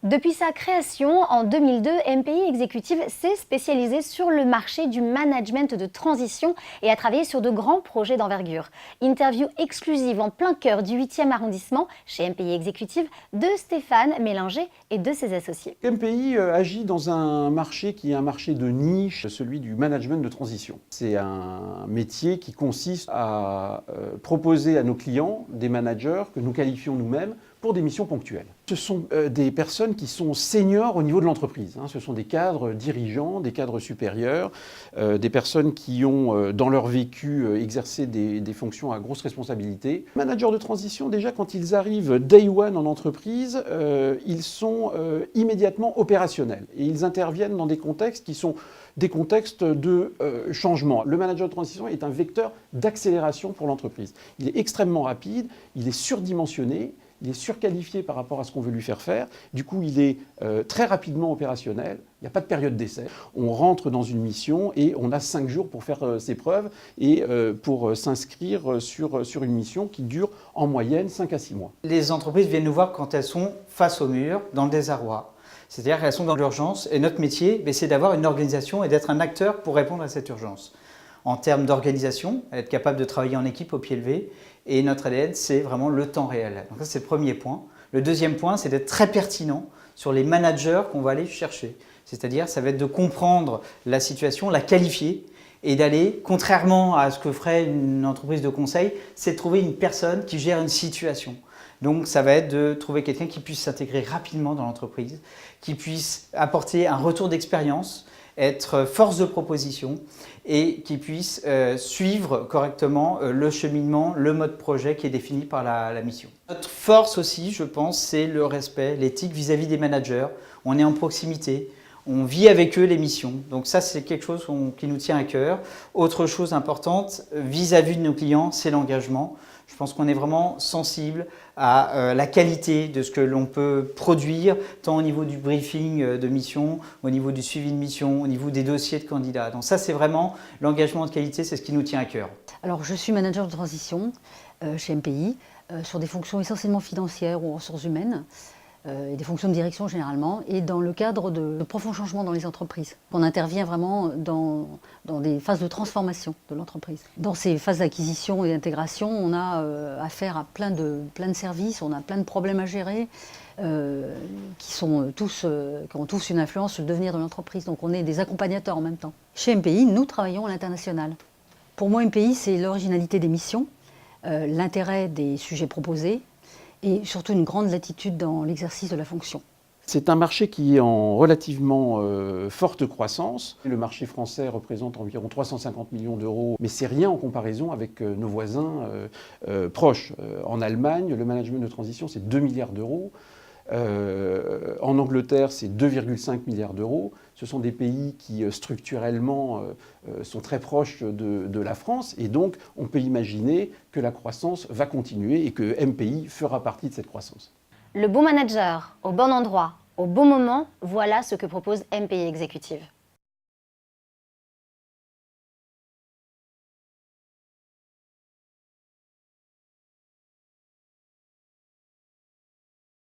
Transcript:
Depuis sa création en 2002, MPI Executive s'est spécialisé sur le marché du management de transition et a travaillé sur de grands projets d'envergure. Interview exclusive en plein cœur du 8e arrondissement chez MPI Executive de Stéphane Mélanger et de ses associés. MPI agit dans un marché qui est un marché de niche, celui du management de transition. C'est un métier qui consiste à proposer à nos clients des managers que nous qualifions nous-mêmes pour des missions ponctuelles. Ce sont des personnes qui sont seniors au niveau de l'entreprise. Ce sont des cadres dirigeants, des cadres supérieurs, des personnes qui ont, dans leur vécu, exercé des fonctions à grosse responsabilité. Managers de transition, déjà, quand ils arrivent day one en entreprise, ils sont immédiatement opérationnels. Et ils interviennent dans des contextes qui sont des contextes de changement. Le manager de transition est un vecteur d'accélération pour l'entreprise. Il est extrêmement rapide, il est surdimensionné, il est surqualifié par rapport à ce qu'on veut lui faire faire. Du coup, il est très rapidement opérationnel. Il n'y a pas de période d'essai. On rentre dans une mission et on a 5 jours pour faire ses preuves et pour s'inscrire sur une mission qui dure en moyenne 5 à 6 mois. Les entreprises viennent nous voir quand elles sont face au mur, dans le désarroi. C'est-à-dire qu'elles sont dans l'urgence et notre métier, c'est d'avoir une organisation et d'être un acteur pour répondre à cette urgence. En termes d'organisation, être capable de travailler en équipe au pied levé. Et notre ADN, c'est vraiment le temps réel. Donc ça, c'est le premier point. Le deuxième point, c'est d'être très pertinent sur les managers qu'on va aller chercher. C'est-à-dire, ça va être de comprendre la situation, la qualifier et d'aller, contrairement à ce que ferait une entreprise de conseil, c'est de trouver une personne qui gère une situation. Donc ça va être de trouver quelqu'un qui puisse s'intégrer rapidement dans l'entreprise, qui puisse apporter un retour d'expérience, être force de proposition et qui puisse suivre correctement le cheminement, le mode projet qui est défini par la mission. Notre force aussi, je pense, c'est le respect, l'éthique vis-à-vis des managers. On est en proximité, on vit avec eux les missions. Donc ça, c'est quelque chose qui nous tient à cœur. Autre chose importante, vis-à-vis de nos clients, c'est l'engagement. Je pense qu'on est vraiment sensible à la qualité de ce que l'on peut produire, tant au niveau du briefing de mission, au niveau du suivi de mission, au niveau des dossiers de candidats. Donc ça, c'est vraiment l'engagement de qualité, c'est ce qui nous tient à cœur. Alors, je suis manager de transition chez MPI, sur des fonctions essentiellement financières ou ressources humaines, et des fonctions de direction généralement, et dans le cadre de profonds changements dans les entreprises. On intervient vraiment dans des phases de transformation de l'entreprise. Dans ces phases d'acquisition et d'intégration, on a affaire à plein de services, on a plein de problèmes à gérer, qui ont tous une influence sur le devenir de l'entreprise. Donc on est des accompagnateurs en même temps. Chez MPI, nous travaillons à l'international. Pour moi, MPI, c'est l'originalité des missions, l'intérêt des sujets proposés, et surtout une grande latitude dans l'exercice de la fonction. C'est un marché qui est en relativement forte croissance. Le marché français représente environ 350 millions d'euros, mais c'est rien en comparaison avec nos voisins proches. En Allemagne, le management de transition, c'est 2 milliards d'euros. En Angleterre, c'est 2,5 milliards d'euros. Ce sont des pays qui structurellement sont très proches de la France et donc on peut imaginer que la croissance va continuer et que MPI fera partie de cette croissance. Le bon manager, au bon endroit, au bon moment, voilà ce que propose MPI Executive.